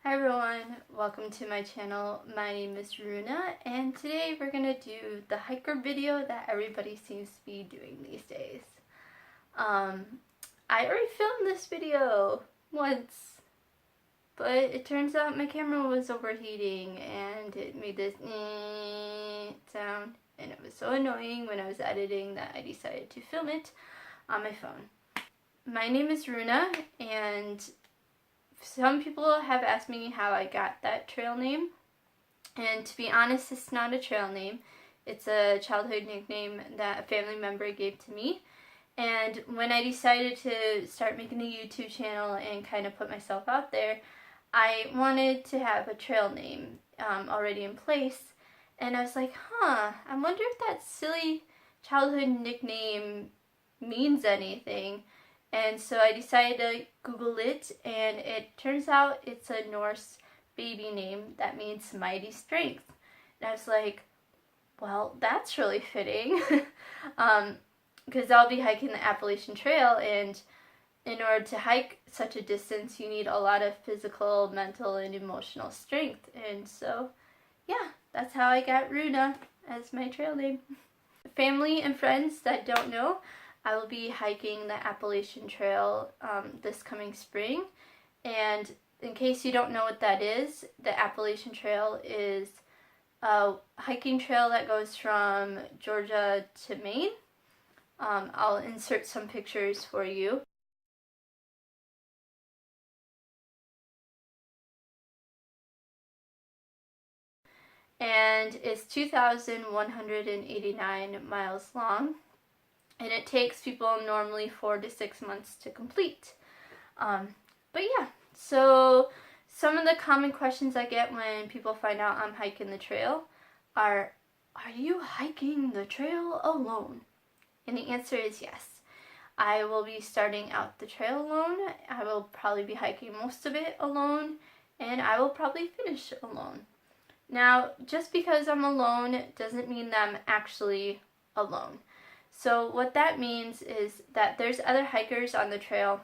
Hi everyone, welcome to my channel. My name is Runa and today we're gonna do the hiker video that everybody seems to be doing these days. I already filmed this video once, but it turns out my camera was overheating and it made this sound, and it was so annoying when I was editing that I decided to film it on my phone. My name is Runa, and some people have asked me how I got that trail name, and to be honest, it's not a trail name. It's a childhood nickname that a family member gave to me, and when I decided to start making a YouTube channel and kind of put myself out there, I wanted to have a trail name already in place, and I was like, I wonder if that silly childhood nickname means anything. And so I decided to Google it, and it turns out it's a Norse baby name that means mighty strength. And I was like, well, that's really fitting, because I'll be hiking the Appalachian Trail, and in order to hike such a distance, you need a lot of physical, mental, and emotional strength. And so, yeah, that's how I got Runa as my trail name. Family and friends that don't know, I will be hiking the Appalachian Trail this coming spring, and in case you don't know what that is, the Appalachian Trail is a hiking trail that goes from Georgia to Maine. I'll insert some pictures for you. And it's 2,189 miles long. And it takes people normally 4 to 6 months to complete. But yeah, so some of the common questions I get when people find out I'm hiking the trail are you hiking the trail alone? And the answer is yes. I will be starting out the trail alone. I will probably be hiking most of it alone, and I will probably finish alone. Now, just because I'm alone doesn't mean that I'm actually alone. So what that means is that there's other hikers on the trail,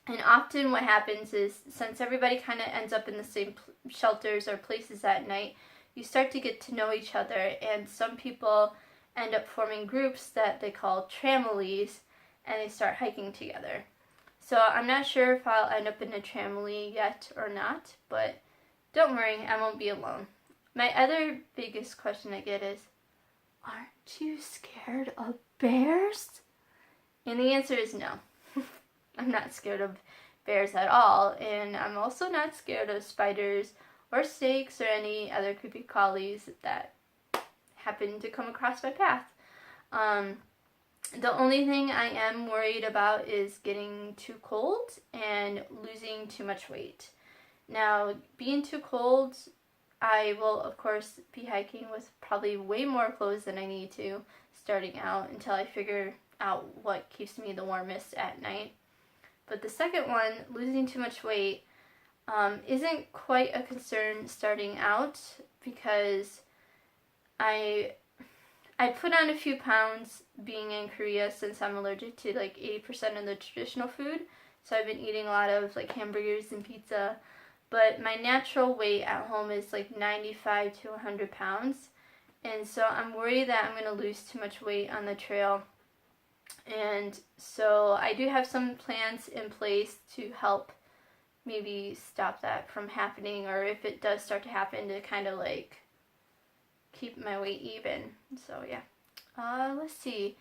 and often what happens is, since everybody kind of ends up in the same shelters or places at night, you start to get to know each other, and some people end up forming groups that they call tramilies, and they start hiking together. So I'm not sure if I'll end up in a tramily yet or not, but don't worry, I won't be alone. My other biggest question I get is, aren't you scared of bears? And the answer is no. I'm not scared of bears at all, and I'm also not scared of spiders or snakes or any other creepy crawlies that happen to come across my path. The only thing I am worried about is getting too cold and losing too much weight. Now, being too cold, I will, of course, be hiking with probably way more clothes than I need to starting out until I figure out what keeps me the warmest at night. But the second one, losing too much weight, isn't quite a concern starting out, because I put on a few pounds being in Korea, since I'm allergic to like 80% of the traditional food. So I've been eating a lot of like hamburgers and pizza. But my natural weight at home is like 95 to 100 pounds. And so I'm worried that I'm going to lose too much weight on the trail. And so I do have some plans in place to help maybe stop that from happening, or if it does start to happen, to kind of like keep my weight even. So yeah. Let's see.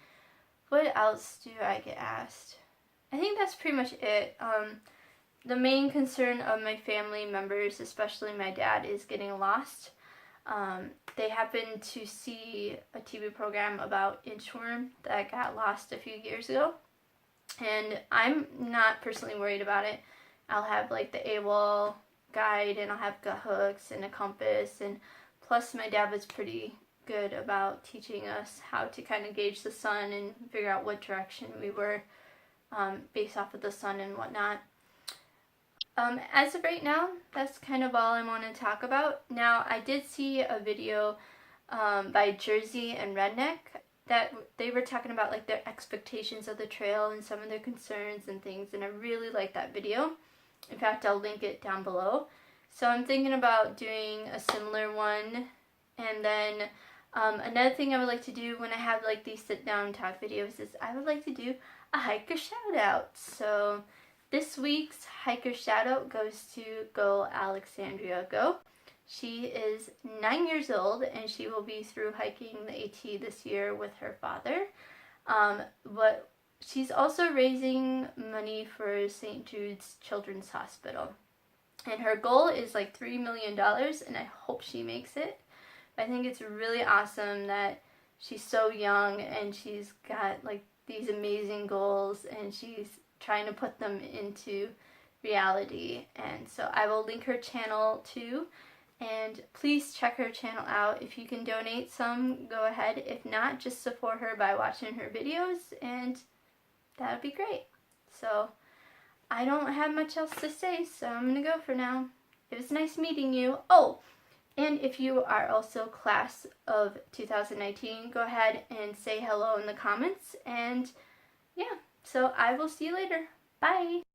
What else do I get asked? I think that's pretty much it. The main concern of my family members, especially my dad, is getting lost. They happened to see a TV program about inchworm that got lost a few years ago, and I'm not personally worried about it. I'll have like the AWOL guide, and I'll have gut hooks and a compass, and plus my dad was pretty good about teaching us how to kind of gauge the sun and figure out what direction we were based off of the sun and whatnot. As of right now, that's kind of all I want to talk about. Now, I did see a video by JerZee and Redneck that they were talking about like their expectations of the trail and some of their concerns and things, and I really liked that video. In fact, I'll link it down below. So I'm thinking about doing a similar one. And then another thing I would like to do when I have like these sit down talk videos is I would like to do a hiker shout out. So this week's hiker shout out goes to Alexandria Go. She is 9 years old and she will be through hiking the AT this year with her father. But she's also raising money for St. Jude's Children's Hospital. And her goal is like $3 million, and I hope she makes it. I think it's really awesome that she's so young and she's got like these amazing goals and she's trying to put them into reality. And so I will link her channel too. And please check her channel out. If you can donate some, go ahead. If not, just support her by watching her videos, and that would be great. So I don't have much else to say, so I'm going to go for now. It was nice meeting you. Oh, and if you are also class of 2019, go ahead and say hello in the comments. And yeah, so I will see you later. Bye.